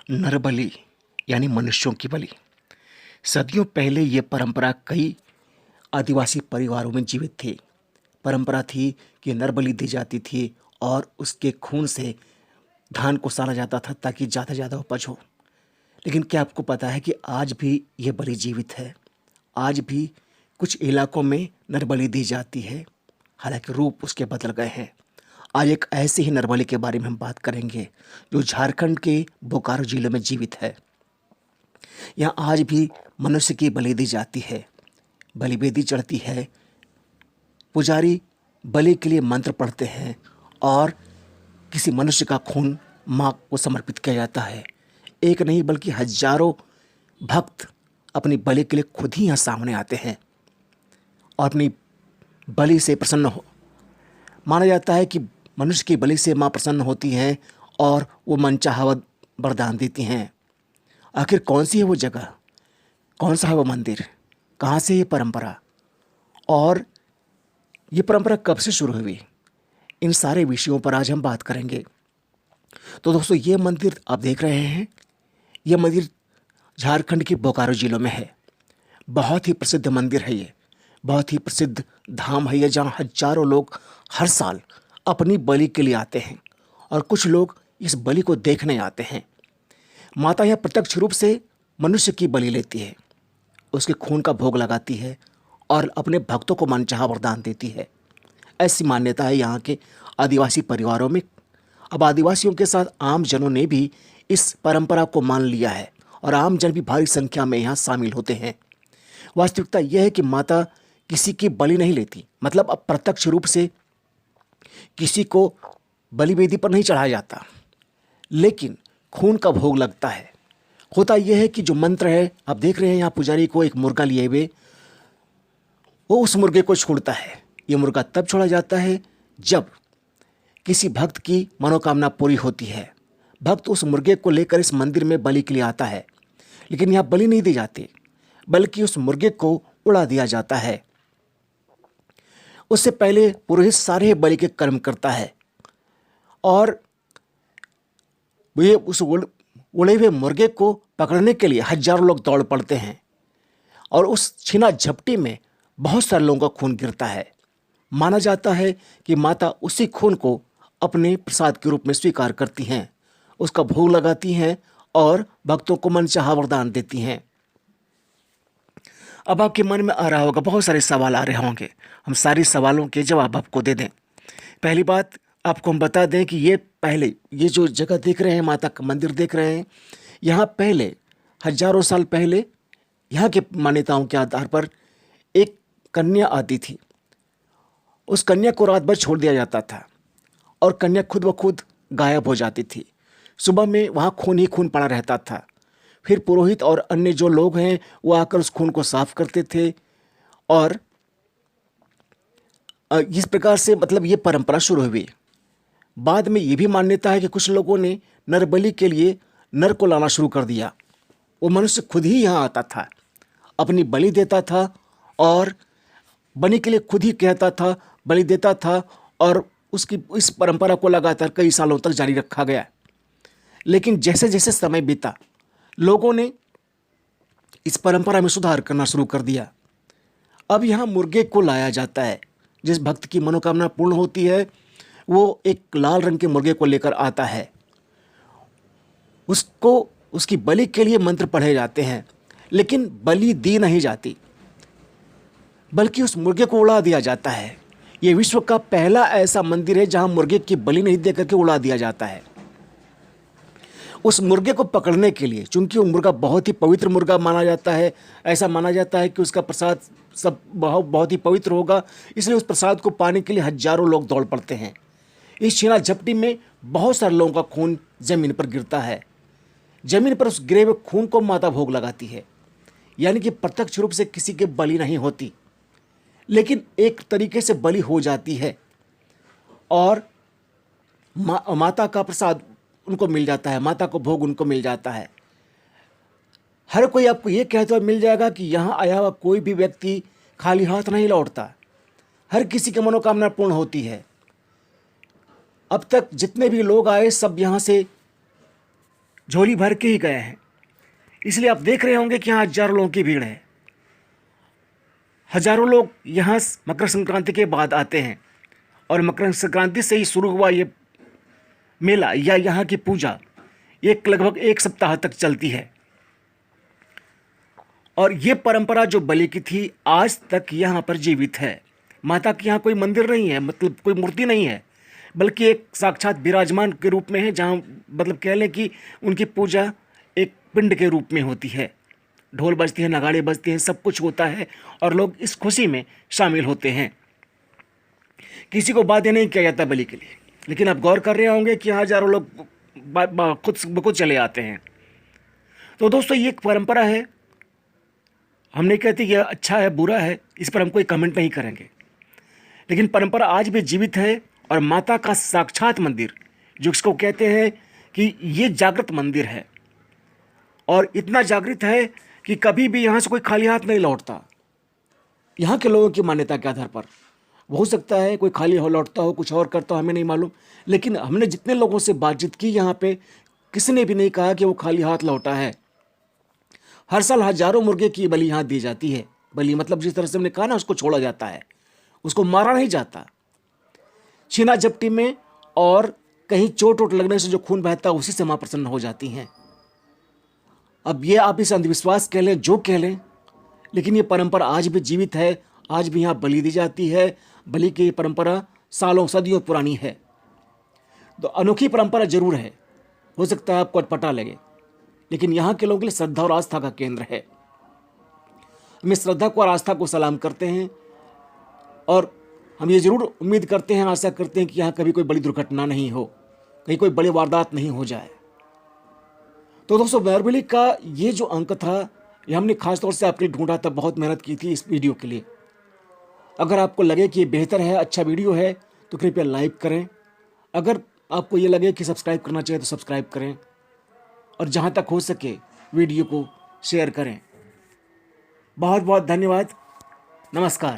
नरबलि यानी मनुष्यों की बलि। सदियों पहले ये परंपरा कई आदिवासी परिवारों में जीवित थी। परंपरा थी कि नरबलि दी जाती थी और उसके खून से धान को साना जाता था ताकि ज़्यादा ज़्यादा उपज हो। लेकिन क्या आपको पता है कि आज भी ये बलि जीवित है? आज भी कुछ इलाकों में नरबलि दी जाती है, हालांकि रूप उसके बदल गए हैं। आज एक ऐसे ही नरबलि के बारे में हम बात करेंगे जो झारखंड के बोकारो जिले में जीवित है। यहाँ आज भी मनुष्य की बलि दी जाती है, बलिवेदी चढ़ती है, पुजारी बलि के लिए मंत्र पढ़ते हैं और किसी मनुष्य का खून माँ को समर्पित किया जाता है। एक नहीं बल्कि हजारों भक्त अपनी बलि के लिए खुद ही यहाँ सामने आते हैं और अपनी बलि से प्रसन्न हो। माना जाता है कि मनुष्य की बलि से माँ प्रसन्न होती है और वो मनचाहा वरदान देती हैं। आखिर कौन सी है वो जगह, कौन सा है वो मंदिर, कहाँ से ये परंपरा और ये परंपरा कब से शुरू हुई, इन सारे विषयों पर आज हम बात करेंगे। तो दोस्तों, ये मंदिर आप देख रहे हैं, ये मंदिर झारखंड के बोकारो जिलों में है। बहुत ही प्रसिद्ध मंदिर है ये, बहुत ही प्रसिद्ध धाम है ये, जहाँ हजारों लोग हर साल अपनी बलि के लिए आते हैं और कुछ लोग इस बलि को देखने आते हैं। माता यह प्रत्यक्ष रूप से मनुष्य की बलि लेती है, उसके खून का भोग लगाती है और अपने भक्तों को मनचाहा वरदान देती है। ऐसी मान्यता है यहाँ के आदिवासी परिवारों में। अब आदिवासियों के साथ आम जनों ने भी इस परंपरा को मान लिया है और आम जन भी भारी संख्या में यहाँ शामिल होते हैं। वास्तविकता यह है कि माता किसी की बलि नहीं लेती, मतलब अब प्रत्यक्ष रूप से किसी को बलिवेदी पर नहीं चढ़ाया जाता, लेकिन खून का भोग लगता है। होता यह है कि जो मंत्र है, आप देख रहे हैं यहाँ पुजारी को एक मुर्गा लिए हुए, वो उस मुर्गे को छोड़ता है। ये मुर्गा तब छोड़ा जाता है जब किसी भक्त की मनोकामना पूरी होती है। भक्त उस मुर्गे को लेकर इस मंदिर में बलि के लिए आता है, लेकिन यहाँ बलि नहीं दी जाती, बल्कि उस मुर्गे को उड़ा दिया जाता है। उससे पहले पुरोहित सारे बलि के कर्म करता है और ये उस उड़े हुए मुर्गे को पकड़ने के लिए हजारों लोग दौड़ पड़ते हैं और उस छीना झपटी में बहुत सारे लोगों का खून गिरता है। माना जाता है कि माता उसी खून को अपने प्रसाद के रूप में स्वीकार करती हैं, उसका भोग लगाती हैं और भक्तों को मनचाहा वरदान देती हैं। अब आपके मन में आ रहा होगा, बहुत सारे सवाल आ रहे होंगे, हम सारे सवालों के जवाब आपको दे दें। पहली बात आपको हम बता दें कि ये जो जगह देख रहे हैं, माता का मंदिर देख रहे हैं, यहाँ पहले हजारों साल पहले यहाँ के मान्यताओं के आधार पर एक कन्या आती थी। उस कन्या को रात भर छोड़ दिया जाता था और कन्या खुद ब खुद गायब हो जाती थी। सुबह में वहाँ खून ही खून पड़ा रहता था। फिर पुरोहित और अन्य जो लोग हैं वो आकर उस खून को साफ करते थे और इस प्रकार से मतलब ये परंपरा शुरू हुई। बाद में ये भी मान्यता है कि कुछ लोगों ने नरबलि के लिए नर को लाना शुरू कर दिया। वो मनुष्य खुद ही यहाँ आता था, अपनी बलि देता था और बलि के लिए खुद ही कहता था, बलि देता था और उसकी इस परंपरा को लगातार कई सालों तक जारी रखा गया। लेकिन जैसे जैसे समय बीता, लोगों ने इस परंपरा में सुधार करना शुरू कर दिया। अब यहाँ मुर्गे को लाया जाता है। जिस भक्त की मनोकामना पूर्ण होती है वो एक लाल रंग के मुर्गे को लेकर आता है। उसकी बलि के लिए मंत्र पढ़े जाते हैं, लेकिन बलि दी नहीं जाती, बल्कि उस मुर्गे को उड़ा दिया जाता है। ये विश्व का पहला ऐसा मंदिर है जहां मुर्गे की बलि नहीं देकर के उड़ा दिया जाता है। उस मुर्गे को पकड़ने के लिए, चूंकि वो मुर्गा बहुत ही पवित्र मुर्गा माना जाता है, ऐसा माना जाता है कि उसका प्रसाद सब बहुत ही पवित्र होगा, इसलिए उस प्रसाद को पाने के लिए हजारों लोग दौड़ पड़ते हैं। इस छीना झपटी में बहुत सारे लोगों का खून जमीन पर गिरता है। जमीन पर उस गिरे हुए खून को माता भोग लगाती है, यानी कि प्रत्यक्ष रूप से किसी की बलि नहीं होती, लेकिन एक तरीके से बलि हो जाती है और माता का प्रसाद उनको मिल जाता है, माता को भोग उनको मिल जाता है। हर कोई आपको ये कहते हुए मिल जाएगा कि यहाँ आया हुआ कोई भी व्यक्ति खाली हाथ नहीं लौटता, हर किसी की मनोकामना पूर्ण होती है। अब तक जितने भी लोग आए सब यहाँ से झोली भर के ही गए हैं। इसलिए आप देख रहे होंगे कि यहाँ हजारों लोगों की भीड़ है। हजारों लोग यहाँ मकर संक्रांति के बाद आते हैं और मकर संक्रांति से ही शुरू हुआ ये मेला या यहाँ की पूजा लगभग 1 सप्ताह तक चलती है। और ये परंपरा जो बलि की थी आज तक यहाँ पर जीवित है। माता के यहाँ कोई मंदिर नहीं है, मतलब कोई मूर्ति नहीं है, बल्कि एक साक्षात विराजमान के रूप में है, जहाँ मतलब कह लें कि उनकी पूजा एक पिंड के रूप में होती है। ढोल बजती है, नगाड़े बजते हैं, सब कुछ होता है और लोग इस खुशी में शामिल होते हैं। किसी को बाध्य नहीं किया जाता बलि के लिए। लेकिन आप गौर कर रहे होंगे कि यहाँ हजारों लोग खुद बखुद चले आते हैं। तो दोस्तों ये एक परंपरा है। हम नहीं कहते कि अच्छा है बुरा है, इस पर हम कोई कमेंट नहीं करेंगे, लेकिन परंपरा आज भी जीवित है। और माता का साक्षात मंदिर, जो इसको कहते हैं कि ये जागृत मंदिर है, और इतना जागृत है कि कभी भी यहाँ से कोई खाली हाथ नहीं लौटता। यहाँ के लोगों की मान्यता के आधार पर हो सकता है कोई खाली हो लौटता हो, कुछ और करता हो, हमें नहीं मालूम, लेकिन हमने जितने लोगों से बातचीत की यहाँ पे किसी ने भी नहीं कहा कि वो खाली हाथ लौटा है। हर साल हजारों मुर्गे की बलि यहाँ दी जाती है। बलि मतलब जिस तरह से हमने कहा ना, उसको छोड़ा जाता है, उसको मारा नहीं जाता। छीना झपटी में और कहीं चोट वोट लगने से जो खून बहता है उसी से माँ प्रसन्न हो जाती हैं। अब ये आप इस अंधविश्वास कह लें, जो कह लें, लेकिन ये परंपरा आज भी जीवित है। आज भी यहाँ बलि दी जाती है। बलि की परंपरा सालों सदियों पुरानी है। तो अनोखी परंपरा जरूर है, हो सकता है आपको अटपटा लगे, लेकिन यहाँ के लोगों के लिए श्रद्धा और आस्था का केंद्र है। हम इस श्रद्धा को और आस्था को सलाम करते हैं और हम ये जरूर उम्मीद करते हैं, आशा करते हैं कि यहाँ कभी कोई बड़ी दुर्घटना नहीं हो, कहीं कोई बड़ी वारदात नहीं हो जाए। तो दोस्तों नरबली का ये जो अंक था, ये हमने खासतौर से आपके लिए ढूंढा था, बहुत मेहनत की थी इस वीडियो के लिए। अगर आपको लगे कि ये बेहतर है, अच्छा वीडियो है, तो कृपया लाइक करें। अगर आपको ये लगे कि सब्सक्राइब करना चाहिए तो सब्सक्राइब करें, और जहाँ तक हो सके वीडियो को शेयर करें। बहुत बहुत धन्यवाद। नमस्कार।